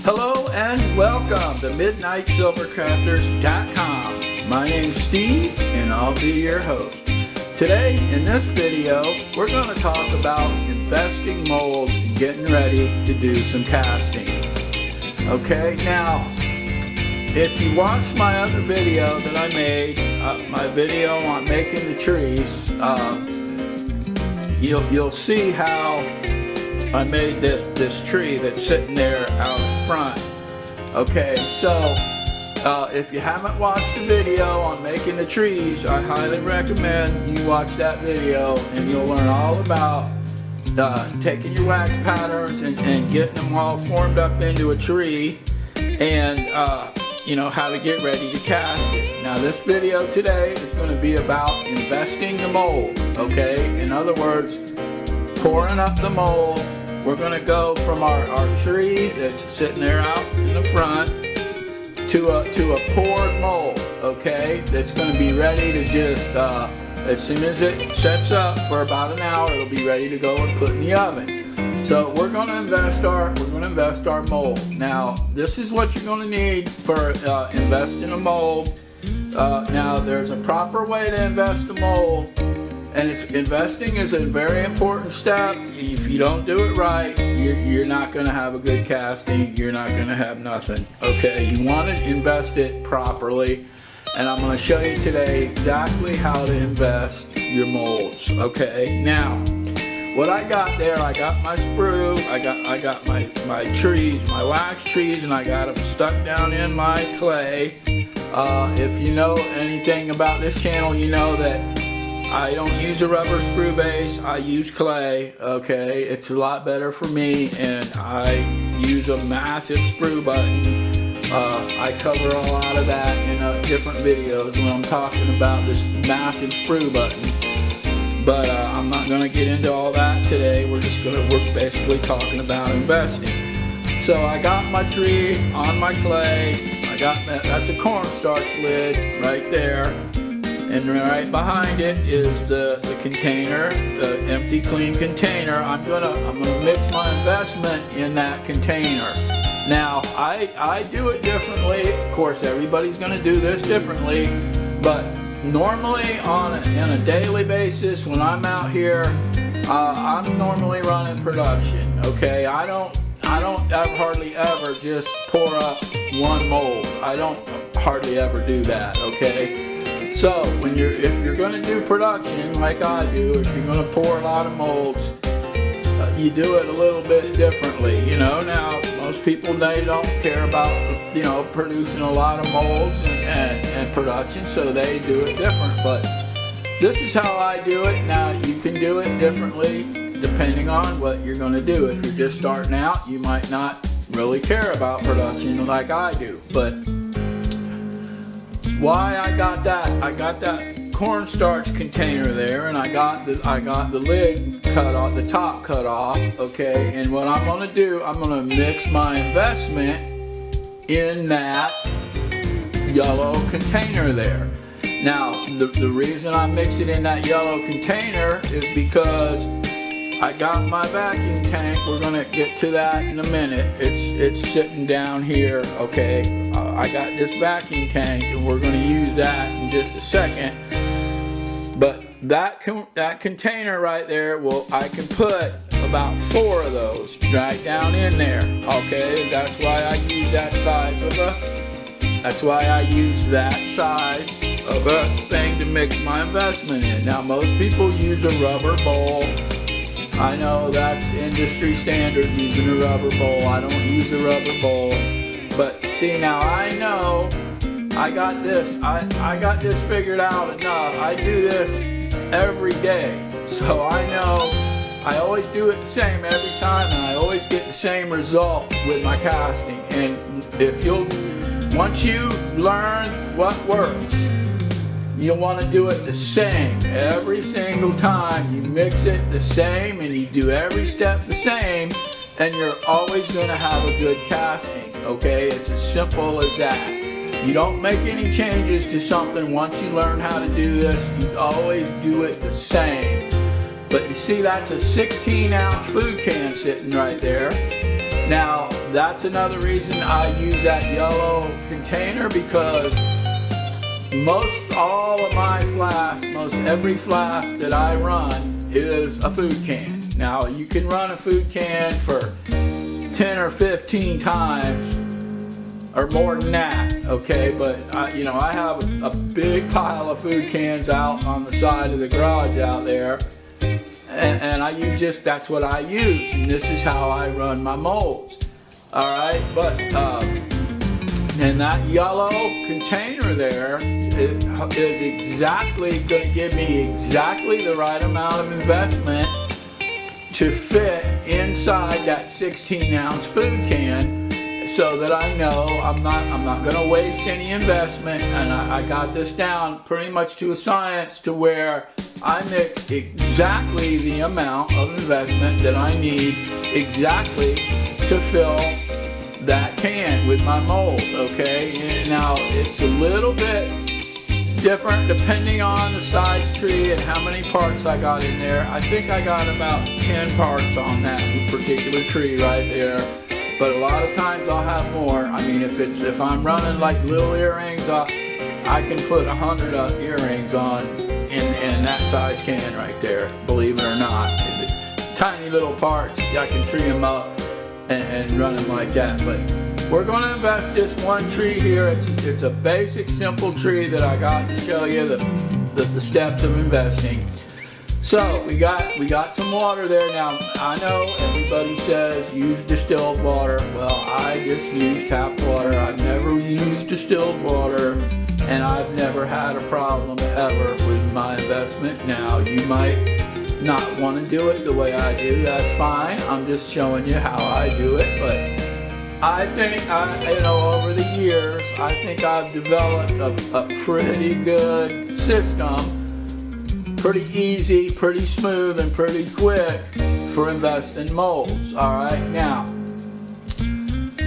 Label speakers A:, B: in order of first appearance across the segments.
A: Hello and welcome to MidnightSilverCrafters.com. My name's Steve and I'll be your host. Today in this video we're going to talk about investing molds and getting ready to do some casting. Okay, now if you watched my other video that I made, my video on making the trees, you'll see how I made this tree that's sitting there out in front. Okay, so if you haven't watched the video on making the trees, I highly recommend you watch that video and you'll learn all about taking your wax patterns and getting them all formed up into a tree, and you know how to get ready to cast it. Now this video today is going to be about investing the mold. Okay, in other words, pouring up the mold. We're going to go from our tree that's sitting there out in the front to a poured mold, okay, that's going to be ready to just, as soon as it sets up for about an hour, it'll be ready to go and put in the oven. So we're going to invest our mold. Now this is what you're going to need for investing a mold. Now there's a proper way to invest a mold. And investing is a very important step. If you don't do it right, you're not going to have a good casting. You're not going to have nothing. Okay, you want to invest it properly. And I'm going to show you today exactly how to invest your molds. Okay, now what I got there, I got my sprue, I got my trees, my wax trees, and I got them stuck down in my clay. If you know anything about this channel, you know that I don't use a rubber sprue base, I use clay. Okay, it's a lot better for me, and I use a massive sprue button. I cover a lot of that in different videos when I'm talking about this massive sprue button. But I'm not going to get into all that today. We're basically talking about investing. So I got my tree on my clay. That's a cornstarch lid right there. And right behind it is the container, the empty, clean container. I'm gonna mix my investment in that container. Now I do it differently. Of course, everybody's gonna do this differently, but normally in a daily basis when I'm out here, I'm normally running production. Okay, I don't hardly ever just pour up one mold. I don't hardly ever do that. Okay. So if you're going to do production like I do, if you're going to pour a lot of molds, you do it a little bit differently. You know, now most people, they don't care about, you know, producing a lot of molds and production, so they do it different. But this is how I do it. Now you can do it differently depending on what you're going to do. If you're just starting out, you might not really care about production like I do. But why I got that cornstarch container there, and I got the lid cut off, the top cut off. Okay, and what I'm going to do, I'm going to mix my investment in that yellow container there. Now the reason I mix it in that yellow container is because I got my vacuum tank. We're gonna get to that in a minute. It's sitting down here. Okay, I got this vacuum tank, and we're gonna use that in just a second. But that container right there, well, I can put about 4 of those right down in there. Okay, that's why I use that size of a thing to mix my investment in. Now most people use a rubber bowl. I know that's industry standard, using a rubber bowl. I don't use a rubber bowl. But see, now I know I got this figured out enough. I do this every day. So I know I always do it the same every time, and I always get the same result with my casting. And once you learn what works, you'll want to do it the same every single time. You mix it the same and you do every step the same, and you're always going to have a good casting. Okay, it's as simple as that. You don't make any changes to something once you learn how to do this. You always do it the same. But you see, that's a 16-ounce food can sitting right there. Now That's another reason I use that yellow container, because most all of my flasks, most every flask that I run is a food can. Now you can run a food can for 10 or 15 times or more than that, okay? But I have a big pile of food cans out on the side of the garage out there, and that's what I use, and this is how I run my molds. All right, but and that yellow container there is exactly going to give me exactly the right amount of investment to fit inside that 16-ounce food can, so that I know I'm not going to waste any investment, and I got this down pretty much to a science, to where I mix exactly the amount of investment that I need exactly to fill that can with my mold, okay? Now, it's a little bit different depending on the size tree and how many parts I got in there. I think I got about 10 parts on that particular tree right there, but a lot of times I'll have more. I mean, if I'm running like little earrings, I can put 100 earrings on in that size can right there, believe it or not. Tiny little parts, I can tree them up and run them like that. But we're going to invest this one tree here. It's a basic, simple tree that I got to show you the steps of investing. So we got some water there. Now I know everybody says use distilled water. Well, I just use tap water. I've never used distilled water, and I've never had a problem ever with my investment. Now you might not want to do it the way I do. That's fine. I'm just showing you how I do it. But I think over the years, I think I've developed a pretty good system, pretty easy, pretty smooth, and pretty quick for investing molds. All right, now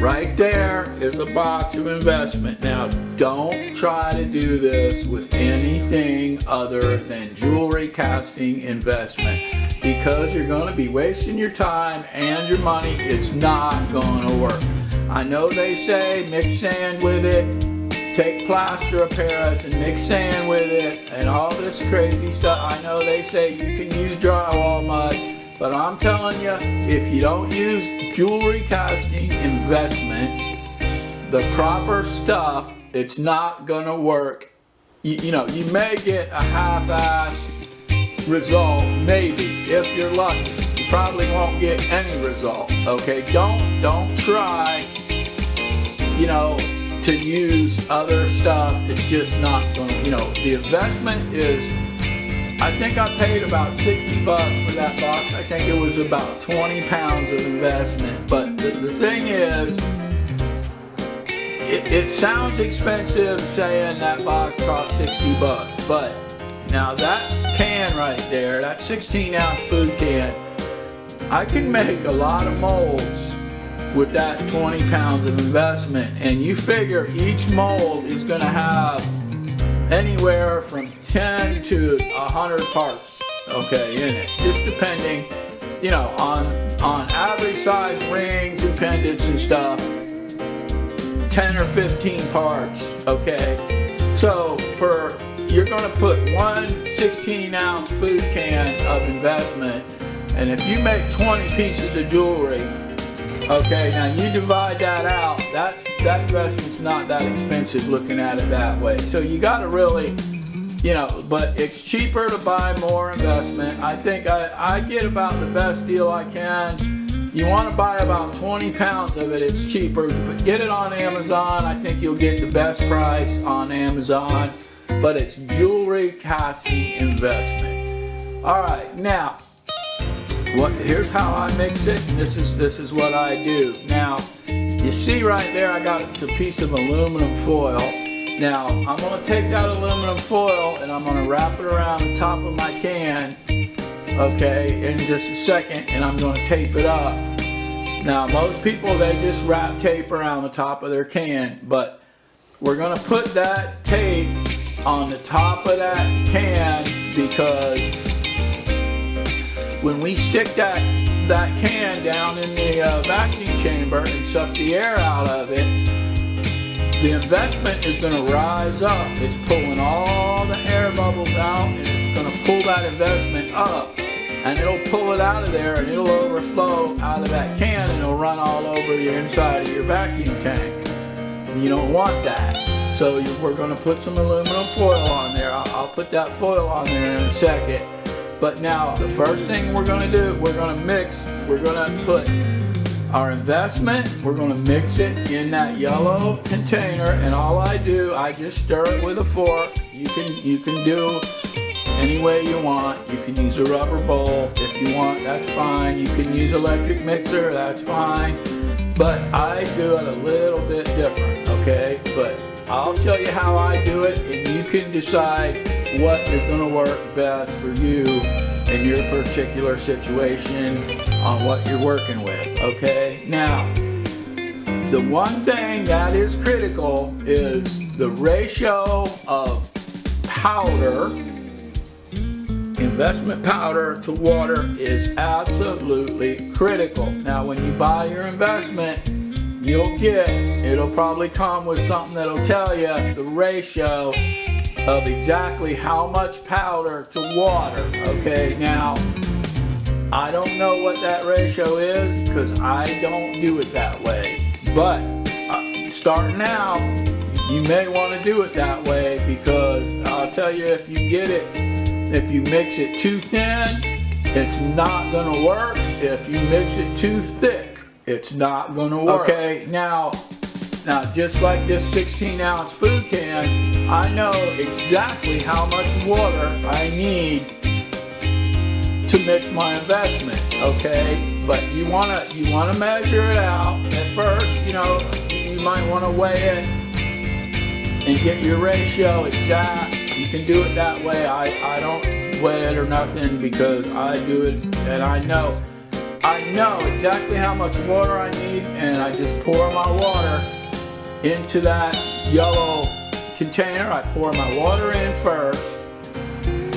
A: right there is a box of investment. Now, don't try to do this with anything other than jewelry casting investment, because you're going to be wasting your time and your money. It's not going to work. I know they say mix sand with it, take plaster of Paris and mix sand with it, and all this crazy stuff. I know they say you can use drywall mud, but I'm telling you, if you don't use jewelry casting investment, the proper stuff, it's not gonna work. You may get a half-ass result, maybe, if you're lucky. You probably won't get any result, okay? Don't try, to use other stuff. It's just not gonna, the investment is, I think I paid about $60 for that box. I think it was about 20 pounds of investment. But the thing is, it sounds expensive saying that box cost $60, but now that can right there, that 16-ounce food can, I can make a lot of molds with that 20 pounds of investment. And you figure each mold is going to have anywhere from 10 to 100 parts, okay, in it, just depending, on average size rings and pendants and stuff, 10 or 15 parts, okay. So you're going to put one 16-ounce food can of investment, and if you make 20 pieces of jewelry, okay, now you divide that out, that investment's not that expensive looking at it that way. So you got to really, but it's cheaper to buy more investment. I think I get about the best deal I can. You want to buy about 20 pounds of it, it's cheaper, but get it on Amazon. I think you'll get the best price on Amazon, but it's jewelry casting investment. All right, now, here's how I mix it, and this is what I do. Now, you see right there, I got a piece of aluminum foil. Now, I'm going to take that aluminum foil and I'm going to wrap it around the top of my can, okay, in just a second, and I'm going to tape it up. Now, most people, they just wrap tape around the top of their can, but we're going to put that tape on the top of that can, because when we stick that that can down in the vacuum chamber and suck the air out of it, the investment is going to rise up. It's pulling all the air bubbles out, and it's going to pull that investment up, and it'll pull it out of there, and it'll overflow out of that can, and it'll run all over your inside of your vacuum tank. You don't want that. So we're going to put some aluminum foil on there. I'll put that foil on there in a second. But now the first thing we're going to do, we're going to mix. We're going to put our investment, we're going to mix it in that yellow container, and all I do, I just stir it with a fork. You can do any way you want. You can use a rubber bowl if you want, that's fine. You can use electric mixer, that's fine. But I do it a little bit different, okay? But I'll show you how I do it, and you can decide what is going to work best for you in your particular situation on what you're working with, okay? Now, the one thing that is critical is the ratio of powder, investment powder to water is absolutely critical. Now, when you buy your investment, it'll probably come with something that'll tell you the ratio of exactly how much powder to water, okay? Now, I don't know what that ratio is because I don't do it that way. But starting out, you may want to do it that way, because I'll tell you, if you mix it too thin, it's not going to work. If you mix it too thick, it's not going to work. Okay, now just like this 16-ounce food can, I know exactly how much water I need to mix my investment, okay? But you wanna measure it out. At first, you might want to weigh it and get your ratio exact. You can do it that way. I don't weigh it or nothing, because I do it and I know exactly how much water I need, and I just pour my water into that yellow container. I pour my water in first,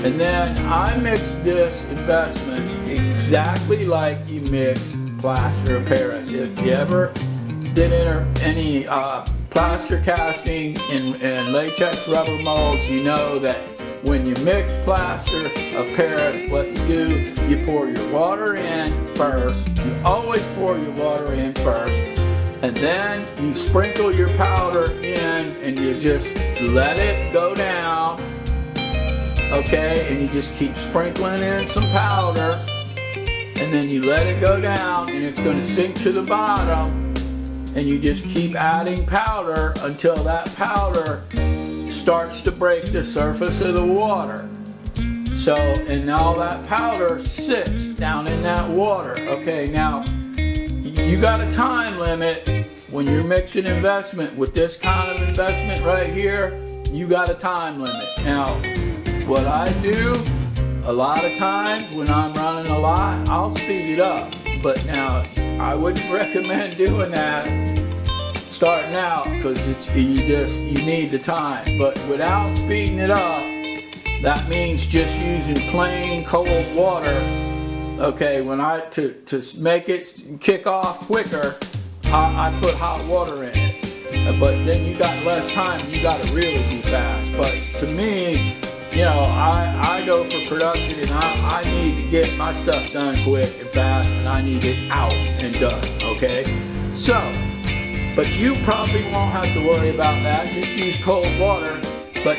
A: and then I mix this investment exactly like you mix plaster of Paris. If you ever did any plaster casting in latex rubber molds, you know that when you mix plaster of Paris, what you do, you pour your water in first. You always pour your water in first, and then you sprinkle your powder in, and you just let it go down, okay? And you just keep sprinkling in some powder, and then you let it go down, and it's going to sink to the bottom, and you just keep adding powder until that powder starts to break the surface of the water. So, and now that powder sits down in that water. Okay, now you got a time limit when you're mixing investment with this kind of investment right here. You got a time limit. Now, what I do a lot of times when I'm running a lot, I'll speed it up. But now, I wouldn't recommend doing that starting out, because you need the time. But without speeding it up, that means just using plain cold water. Okay, to make it kick off quicker, I put hot water in it. But then you got less time, you got to really be fast. But to me, I go for production, and I need to get my stuff done quick and fast, and I need it out and done, okay? So, but you probably won't have to worry about that. Just use cold water. But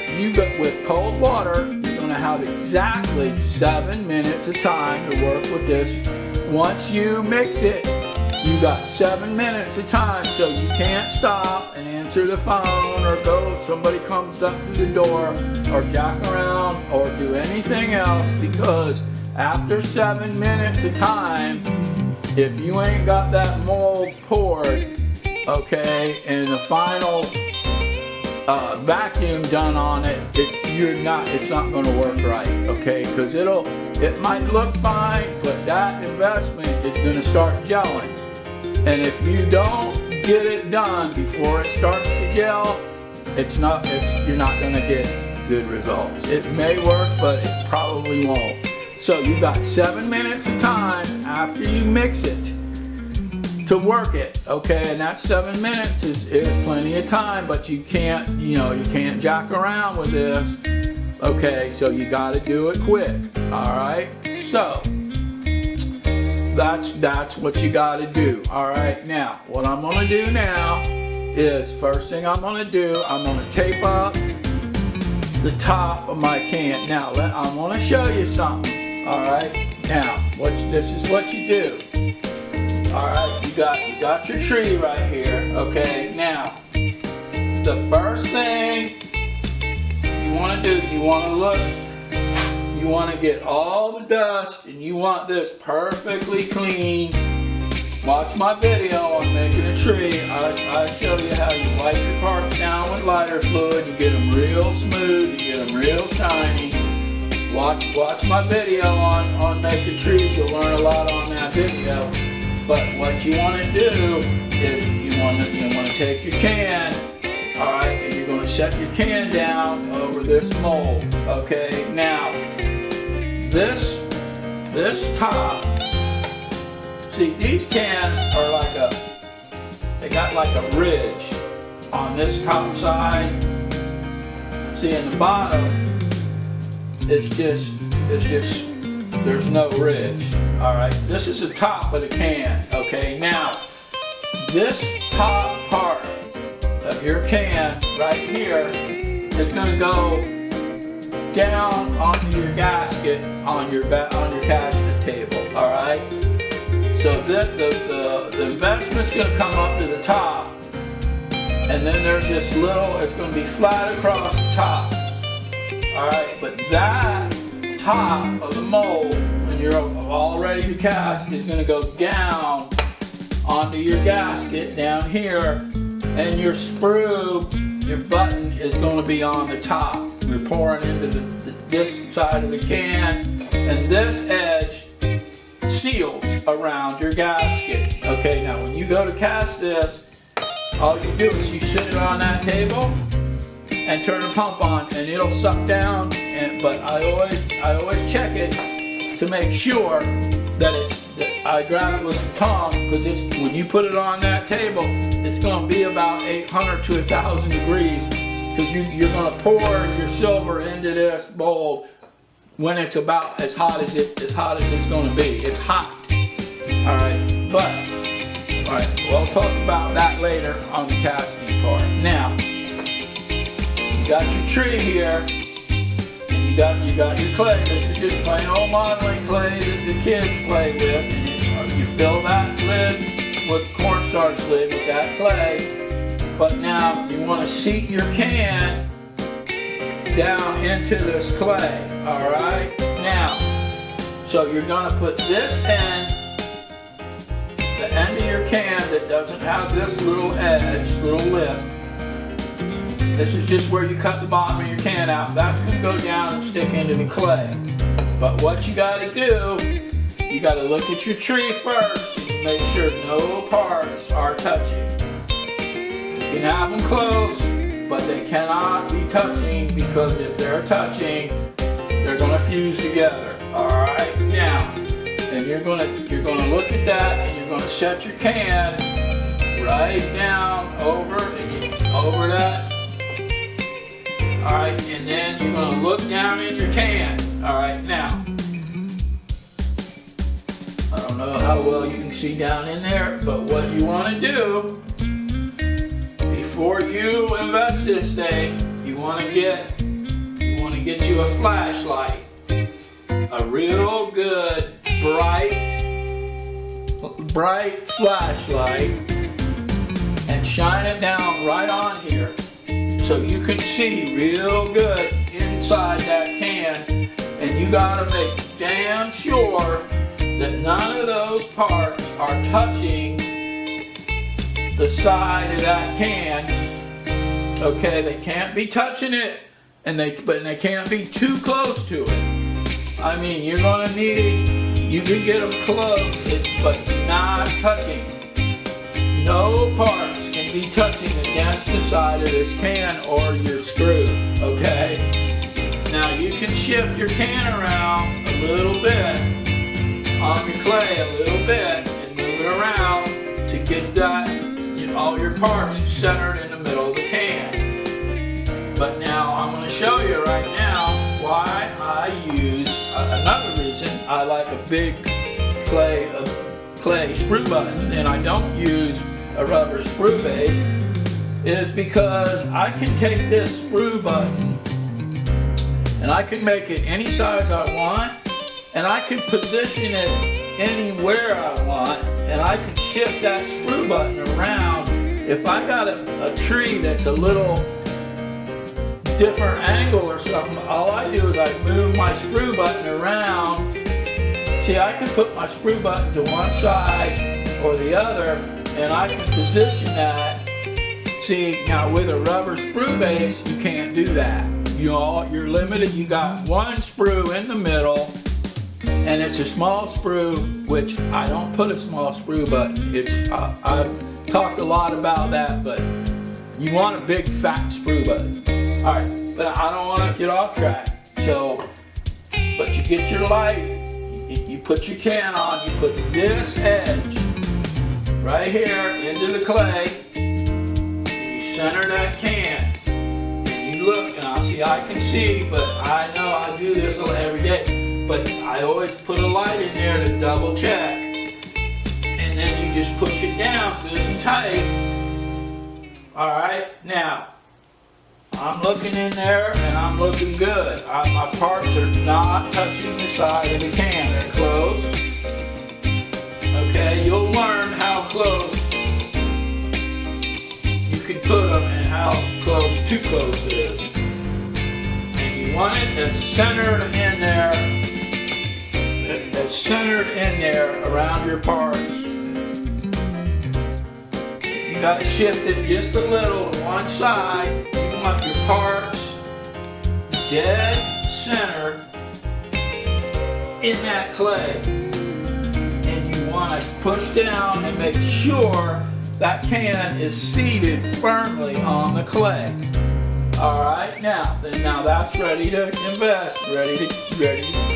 A: with cold water, you're going to have exactly 7 minutes of time to work with this. Once you mix it, you got 7 minutes of time, so you can't stop and answer the phone or somebody comes up to the door or jack around or do anything else, because after 7 minutes of time, if you ain't got that mold poured, okay, and the final vacuum done on it, it's not going to work right, okay? Because it might look fine, but that investment is going to start gelling. And if you don't get it done before it starts to gel, you're not going to get good results. It may work, but it probably won't. So you got 7 minutes of time after you mix it to work it, okay? And that 7 minutes is plenty of time, but you can't, you can't jack around with this, okay? So you got to do it quick, all right? So that's what you got to do, all right? Now, what I'm gonna do now is, first thing I'm gonna do, I'm gonna tape up the top of my can. Now, I want to show you something, all right? Now, this is what you do. All right, you got your tree right here, okay? Now, the first thing you want to do, you want to get all the dust, and you want this perfectly clean. Watch my video on making a tree. I show you how you wipe your parts down with lighter fluid. You get them real smooth, you get them real shiny. Watch my video on making trees. You'll learn a lot on that video. But what you want to do is you want to take your can, all right, and you're going to set your can down over this mold, okay? Now, this top, see, these cans are they got like a ridge on this top side. See, in the bottom, it's just there's no ridge. All right, this is the top of the can, okay? Now, this top part of your can right here is gonna go down onto your gasket on your casket table, all right? So the investment's gonna come up to the top, and then there's this little, it's gonna be flat across the top, all right? But that top of the mold, when you're all ready to cast, is going to go down onto your gasket down here, and your sprue, your button, is going to be on the top. We're pouring into this side of the can, and this edge seals around your gasket. Okay, now when you go to cast this, all you do is you sit it on that table and turn the pump on, and it'll suck down. But I always check it to make sure that I grab it with some tongs, because when you put it on that table, it's going to be about 800 to 1,000 degrees, because you're going to pour your silver into this mold when it's about as hot as it's going to be. It's hot. All right, we'll talk about that later on the casting part. Now, you got your tree here, and you got your clay. This is just plain old modeling clay that the kids play with, and you fill that lid with cornstarch lid with that clay. But now you want to seat your can down into this clay. All right. Now, so you're going to put this end, the end of your can that doesn't have this little edge, little lip. This is just where you cut the bottom of your can out. That's going to go down and stick into the clay. But what you got to do, you got to look at your tree first and make sure no parts are touching. You can have them close, but they cannot be touching, because if they're touching, they're going to fuse together. All right, now, and you're going to look at that, and you're going to set your can right down over that. All right, and then you're going to look down in your can. All right, now, I don't know how well you can see down in there, but what you want to do before you invest this thing, you want to get you a flashlight, a real good bright flashlight, and shine it down right on here, so you can see real good inside that can. And you gotta make damn sure that none of those parts are touching the side of that can. Okay, they can't be touching it, but they can't be too close to it. I mean, you're gonna need, you can get them close, but not touching. No parts can be touching against the side of this can or your screw, okay? Now you can shift your can around a little bit on your clay, a little bit, and move it around to get that, all your parts centered in the middle of the can. But now I'm going to show you right now why I use, another reason I like a big clay sprue button and I don't use a rubber sprue base, is because I can take this sprue button and I can make it any size I want, and I can position it anywhere I want, and I can shift that sprue button around. If I got a tree that's a little different angle or something, all I do is I move my sprue button around. See, I can put my sprue button to one side or the other, and I can position that. See, now with a rubber sprue base, you can't do that. You're limited. You got one sprue in the middle, and it's a small sprue, which I don't put a small sprue button. I've talked a lot about that, but you want a big fat sprue button. All right, but I don't want to get off track. So, but you get your light, you put your can on, you put this edge right here into the clay, you center that can. Look, and I can see, but I know I do this every day, but I always put a light in there to double check, and then you just push it down good and tight. Alright, now I'm looking in there and I'm looking good. My parts are not touching the side of the can, they're close. Okay, you'll learn how close you can put them and how close too close is. And you want it as centered in there, around your parts. If you gotta shift it just a little to one side, you want your parts dead centered in that clay. And you want to push down and make sure that can is seated firmly on the clay. All right, now that's ready to invest, ready to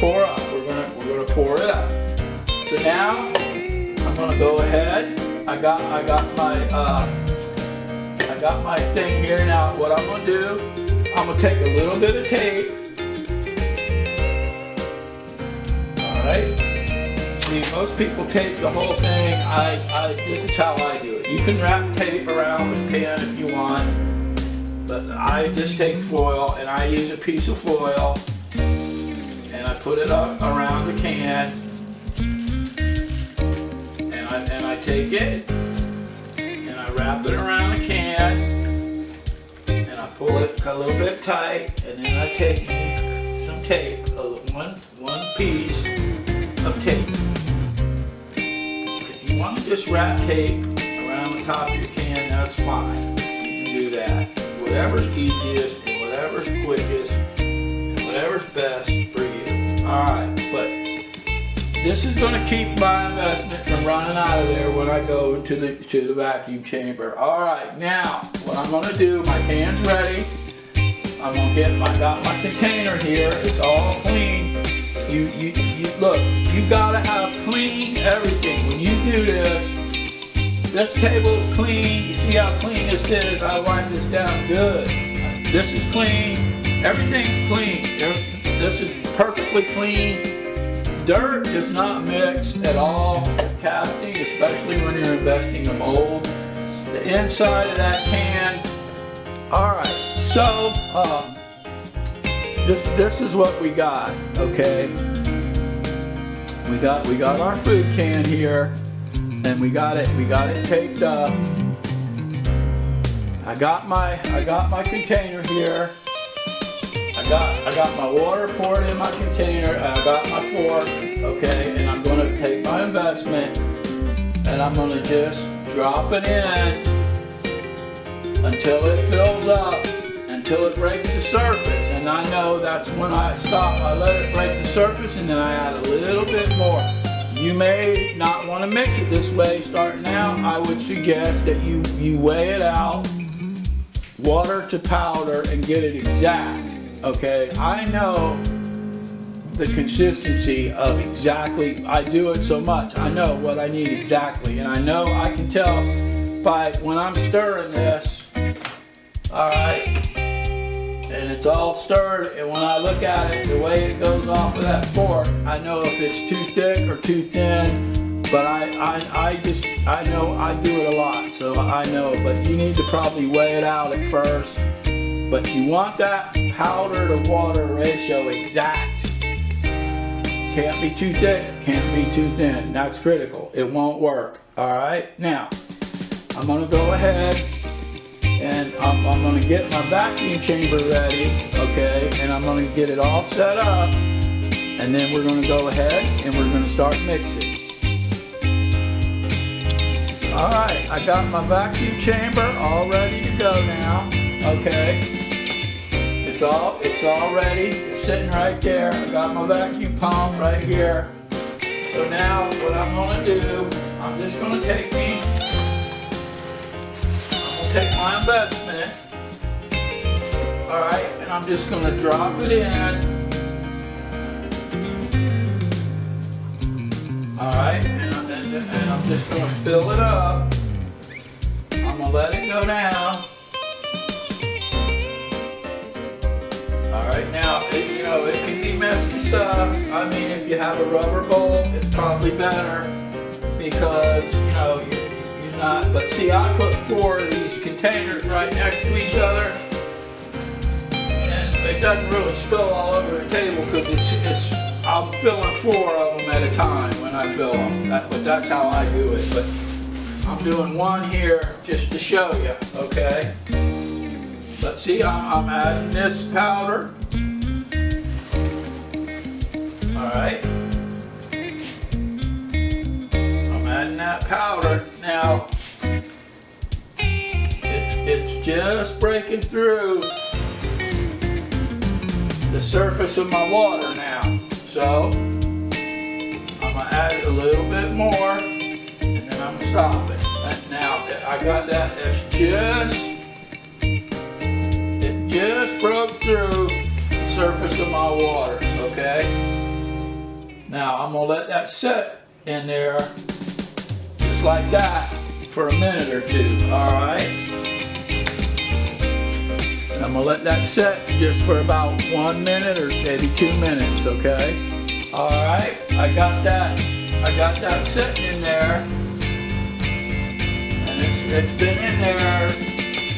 A: pour up. We're gonna pour it up. So now I'm gonna go ahead. I got my thing here. Now what I'm gonna do, I'm gonna take a little bit of tape. All right. See, most people tape the whole thing. This is how I do it. You can wrap tape around the can if you want, but I just take foil and I use a piece of foil and I put it up around the can, and I take it and I wrap it around the can and I pull it a little bit tight, and then I take some tape, one piece of tape. If you want to just wrap tape around the top of your can, that's fine. You can do that. Whatever's easiest and whatever's quickest and whatever's best for you. Alright, but this is going to keep my investment from running out of there when I go to the vacuum chamber. Alright, now what I'm going to do, my can's ready. I'm going to got my container here. It's all clean. You look, you gotta have clean everything. When you do this table's clean. You see how clean this is? I wipe this down good. This is clean. Everything's clean. This is perfectly clean. Dirt does not mix at all with casting, especially when you're investing in mold. The inside of that can. Alright, so this is what we got, okay? We got our food can here, and we got it taped up. I got my container here. I got my water poured in my container, and I got my fork, okay? And I'm gonna take my investment and I'm gonna just drop it in until it fills up, until it breaks the surface. And I know that's when I stop. I let it break the surface and then I add a little bit more. You may not want to mix it this way starting out. I would suggest that you weigh it out, water to powder, and get it exact. Okay, I know the consistency of exactly, I do it so much, I know what I need exactly, and I know I can tell by when I'm stirring this, alright, and it's all stirred, and when I look at it, the way it goes off of that fork, I know if it's too thick or too thin, but I know I do it a lot, so I know, but you need to probably weigh it out at first, but you want that powder to water ratio exact. Can't be too thick, can't be too thin, that's critical, it won't work, alright? Now, I'm going to go ahead and I'm going to get my vacuum chamber ready, okay, and I'm going to get it all set up, and then we're going to go ahead and we're going to start mixing. Alright, I got my vacuum chamber all ready to go now, okay, it's all ready, it's sitting right there, I got my vacuum pump right here, so now what I'm going to do, I'm just going to take my investment, alright, and I'm just going to drop it in, alright, and I'm just going to fill it up, I'm going to let it go down, alright, now, you know, it can be messy stuff, I mean, if you have a rubber bowl, it's probably better, because, you know, you're not, but see, I put 4 of these containers right next to each other, and it doesn't really spill all over the table because it's I'm filling 4 of them at a time when I fill them. But that's how I do it. But I'm doing 1 here just to show you, okay? But see, I'm adding this powder. All right. Adding that powder. Now, it's just breaking through the surface of my water now. So, I'm going to add a little bit more, and then I'm going to stop it. Now, I got that, it just broke through the surface of my water, okay? Now, I'm going to let that set in there like that for a minute or 2, alright? I'm going to let that set just for about 1 minute or maybe 2 minutes, okay? Alright, I got that sitting in there, and it's been in there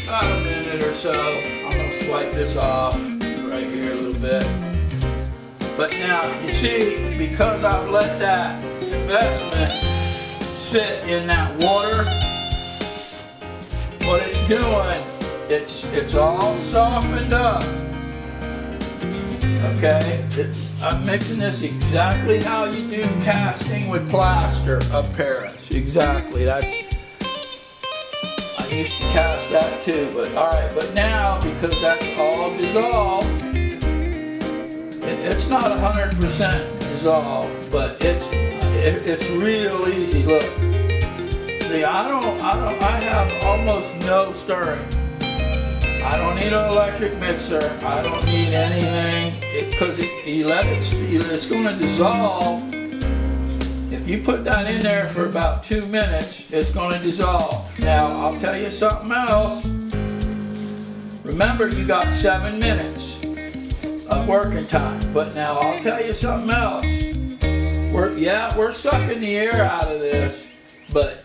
A: about a minute or so. I'm going to swipe this off right here a little bit. But now, you see, because I've let that investment sit in that water, what it's doing, it's all softened up, okay? I'm mixing this exactly how you do casting with plaster of Paris, exactly, I used to cast that too, but alright, but now, because that's all dissolved, it's not 100% dissolved, but it's real easy. Look, see, I have almost no stirring. I don't need an electric mixer. I don't need anything, because it's going to dissolve. If you put that in there for about 2 minutes, it's going to dissolve. Now, I'll tell you something else. Remember, you got 7 minutes of working time, but now I'll tell you something else. We're sucking the air out of this, but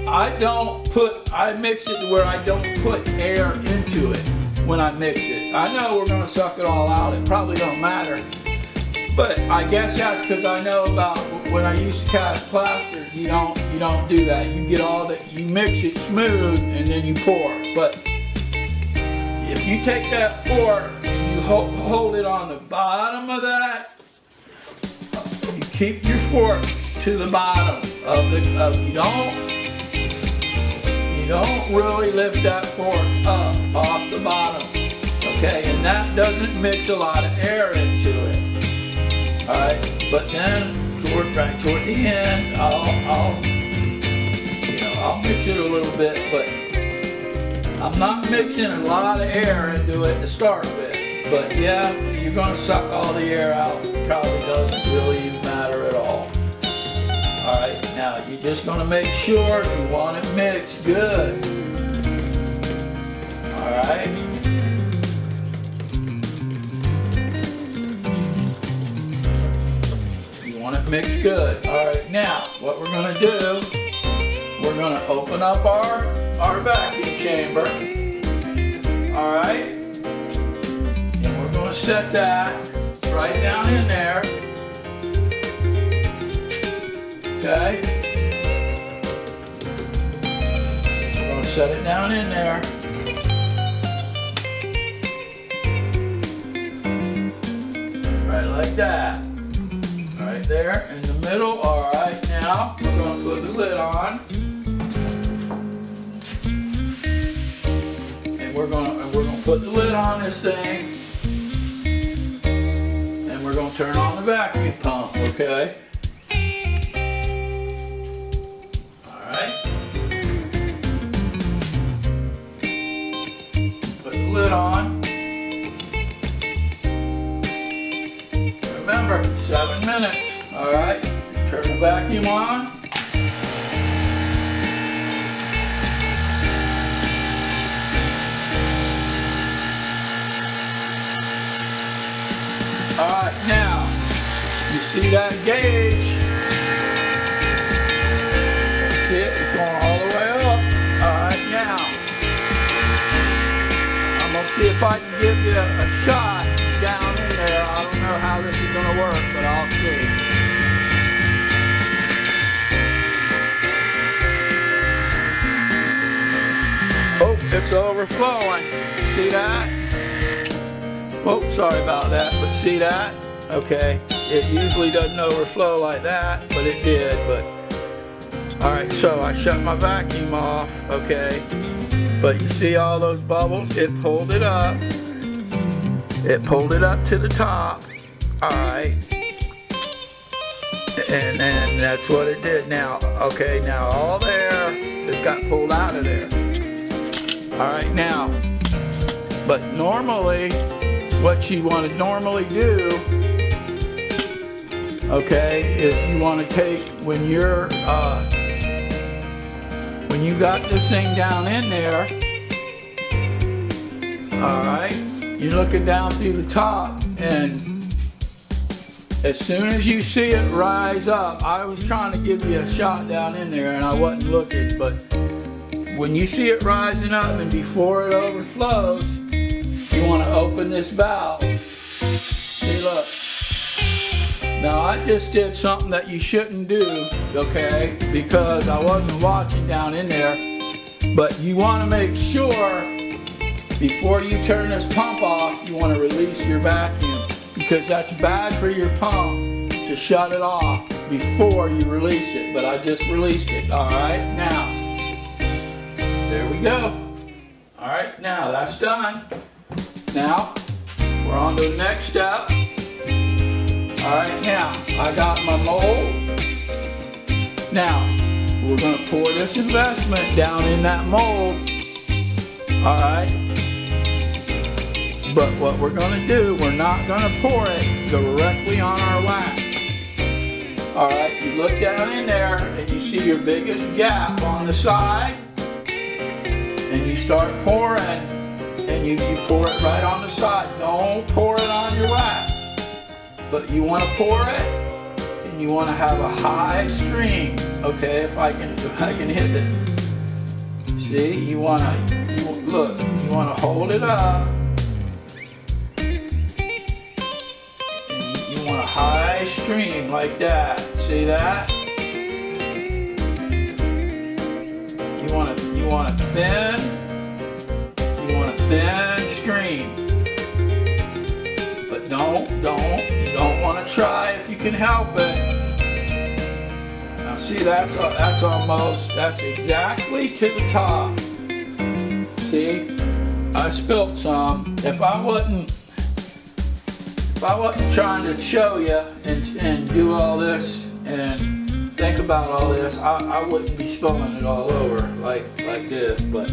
A: I mix it to where I don't put air into it when I mix it. I know we're gonna suck it all out, it probably don't matter, but I guess that's because I know about when I used to cast plaster, you don't do that. You get you mix it smooth and then you pour. But if you take that fork and you hold it on the bottom of that, you keep your fork to the bottom of you don't really lift that fork up off the bottom, okay? And that doesn't mix a lot of air into it, all right? But then toward the end, I'll mix it a little bit, but I'm not mixing a lot of air into it to start with. But yeah, you're gonna suck all the air out. Probably doesn't really even matter at all. Alright, now you're just gonna make sure you want it mixed good. Alright. You want it mixed good. Alright, now what we're gonna do, we're gonna open up our vacuum chamber. Alright. And we're gonna set that right down in there. Okay. We're gonna set it down in there. Right like that. Right there in the middle. Alright, now we're gonna put the lid on. And we're gonna put the lid on this thing. And we're gonna turn on the vacuum pump, okay? Lid on. Remember, 7 minutes. Alright, turn the vacuum on. Alright, now, you see that gauge? See it? It's going all the way up. Alright, now. See if I can give you a shot down in there. I don't know how this is going to work, but I'll see. Oh, it's overflowing. See that? Oh, sorry about that, but see that? Okay, it usually doesn't overflow like that, but it did. But all right, so I shut my vacuum off, okay? But you see all those bubbles? It pulled it up. It pulled it up to the top. Alright. And that's what it did. Now, okay, now all the air has got pulled out of there. Alright, now, but normally, what you want to normally do, okay, is you want to take, when you're, when you got this thing down in there, alright, you're looking down through the top, and as soon as you see it rise up, I was trying to give you a shot down in there and I wasn't looking, but when you see it rising up and before it overflows, you want to open this valve. See, look. Now I just did something that you shouldn't do, okay, because I wasn't watching down in there, but you want to make sure before you turn this pump off, you want to release your vacuum, because that's bad for your pump to shut it off before you release it, but I just released it. Alright, now, there we go. Alright, now that's done. Now, we're on to the next step. Alright, now, I got my mold. Now, we're going to pour this investment down in that mold. Alright? But what we're going to do, we're not going to pour it directly on our wax. Alright, you look down in there and you see your biggest gap on the side. And you start pouring, and you pour it right on the side. Don't pour it on your wax. But you want to pour it, and you want to have a high stream. Okay, if I can hit it. See, you want to hold it up. And you want a high stream like that. See that? You want a thin stream. But you don't want to try if you can help it. Now see, that's exactly to the top. See, I spilt some. If I wasn't trying to show you and do all this and think about all this, I wouldn't be spilling it all over like this. But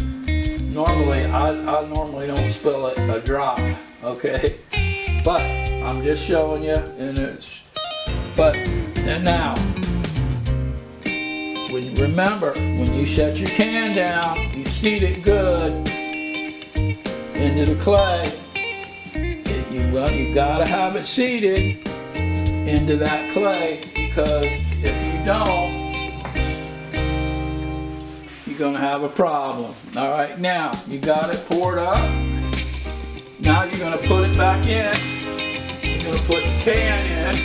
A: normally I normally don't spill it a drop, okay? But I'm just showing you, and now, remember, when you set your can down, you seat it good into the clay. You gotta have it seated into that clay, because if you don't, you're gonna have a problem. All right, now you got it poured up. Now you're gonna put it back in. You're gonna put the can in.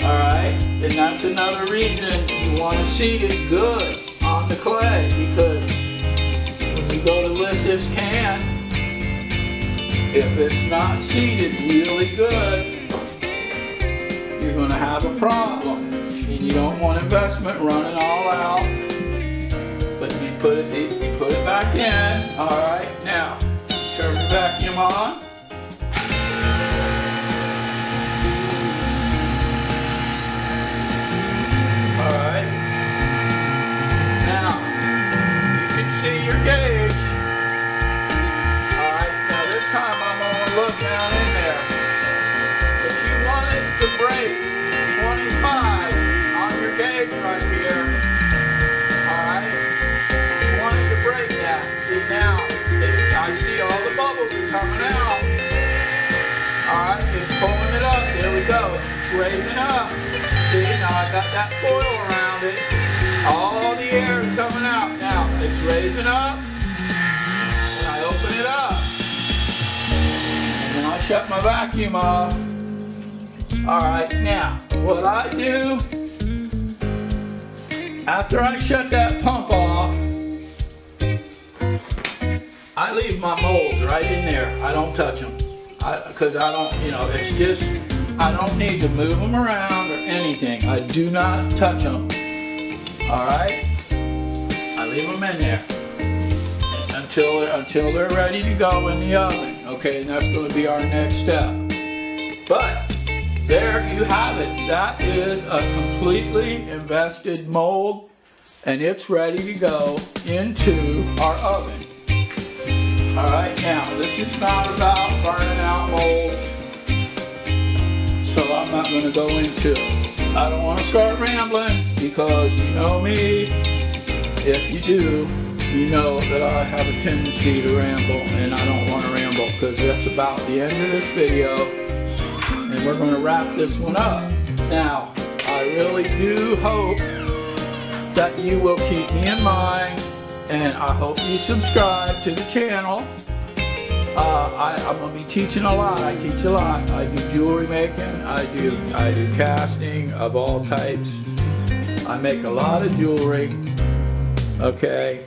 A: All right, and that's another reason you want to seat it good on the clay, because when you go to lift this can, if it's not seated really good, you're going to have a problem, and you don't want investment running all out. But you put it back in. All right, now turn the vacuum on. All right. Now you can see your gauge. All right. Now this time I'm going to look down in there. If you want it to break 25 on your gauge right here, all right. You want it to break that. See now, I see all the bubbles are coming out. All right. It's pulling it up. There we go. It's raising up. See, now I got that foil around it. All the air is coming out. Now it's raising up, and I open it up, and then I shut my vacuum off. All right, now what I do after I shut that pump off, I leave my molds right in there. I don't touch them, because I don't, it's just, I don't need to move them around or anything. I do not touch them. All right? I leave them in there until they're ready to go in the oven. Okay, and that's going to be our next step. But there you have it. That is a completely invested mold, and it's ready to go into our oven. All right, now this is not about burning out molds, so I'm not going to go into it. I don't want to start rambling, because you know me. If you do, you know that I have a tendency to ramble, and I don't want to ramble, because that's about the end of this video, and we're going to wrap this one up. Now, I really do hope that you will keep me in mind, and I hope you subscribe to the channel. I'm going to be teaching a lot. I teach a lot. I do jewelry making. I do casting of all types. I make a lot of jewelry. Okay.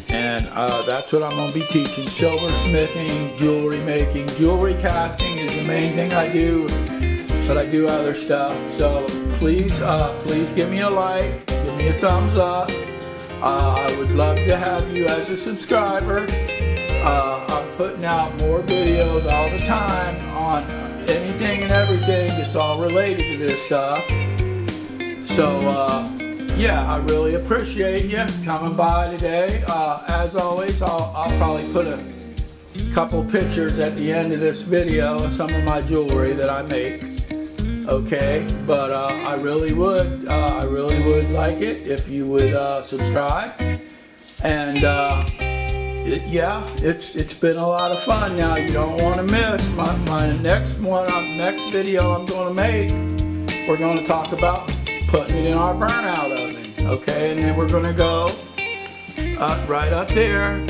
A: And that's what I'm going to be teaching. Silversmithing, jewelry making. Jewelry casting is the main thing I do. But I do other stuff. So please give me a like. Give me a thumbs up. I would love to have you as a subscriber. I'm putting out more videos all the time on anything and everything that's all related to this stuff. So, yeah, I really appreciate you coming by today. As always, I'll probably put a couple pictures at the end of this video of some of my jewelry that I make. Okay, but I really would like it if you would subscribe. And yeah, it's been a lot of fun. Now you don't want to miss my next video I'm going to make. We're going to talk about putting it in our burnout oven. Okay, and then we're going to go right up there.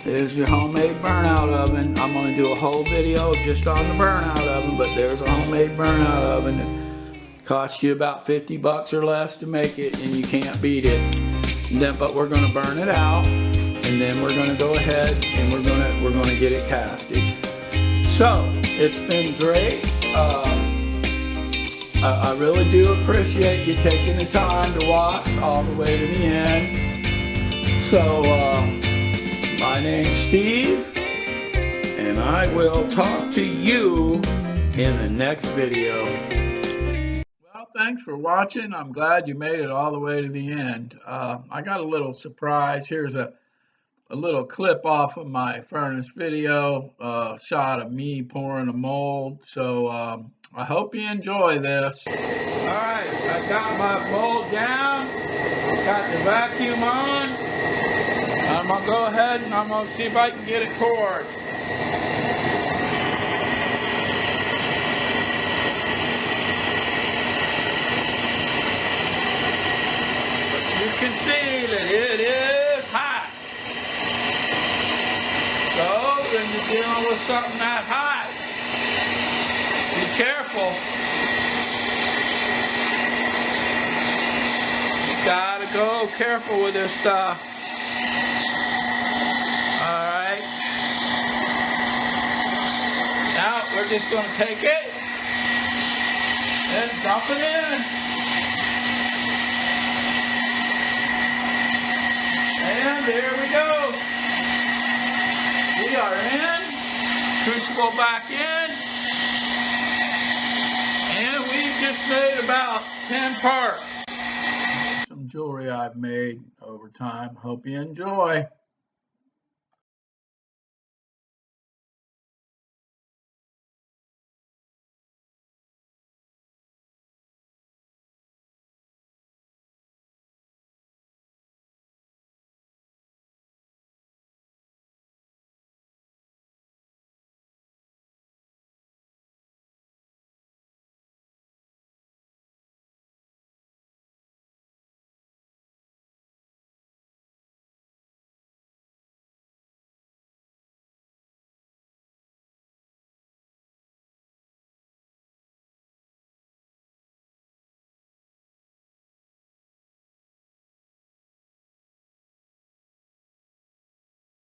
A: There's your homemade burnout oven. I'm going to do a whole video just on the burnout oven, but there's a homemade burnout oven that costs you about 50 bucks or less to make it, and you can't beat it. But we're going to burn it out, and then we're going to go ahead and we're going to get it casted. So it's been great. I really do appreciate you taking the time to watch all the way to the end. So my name's Steve, and I will talk to you in the next video. Well, thanks for watching. I'm glad you made it all the way to the end. I got a little surprise. Here's a a little clip off of my furnace video, shot of me pouring a mold. So I hope you enjoy this. All right, I got my mold down, got the vacuum on. I'm gonna go ahead and I'm gonna see if I can get it poured. You can see that it is hot. So when you're dealing with something that hot, be careful. You gotta go careful with this stuff. Alright. Now we're just gonna take it and dump it in. And there we go. We are in. Crucible back in. And we've just made about 10 parts. Some jewelry I've made over time. Hope you enjoy.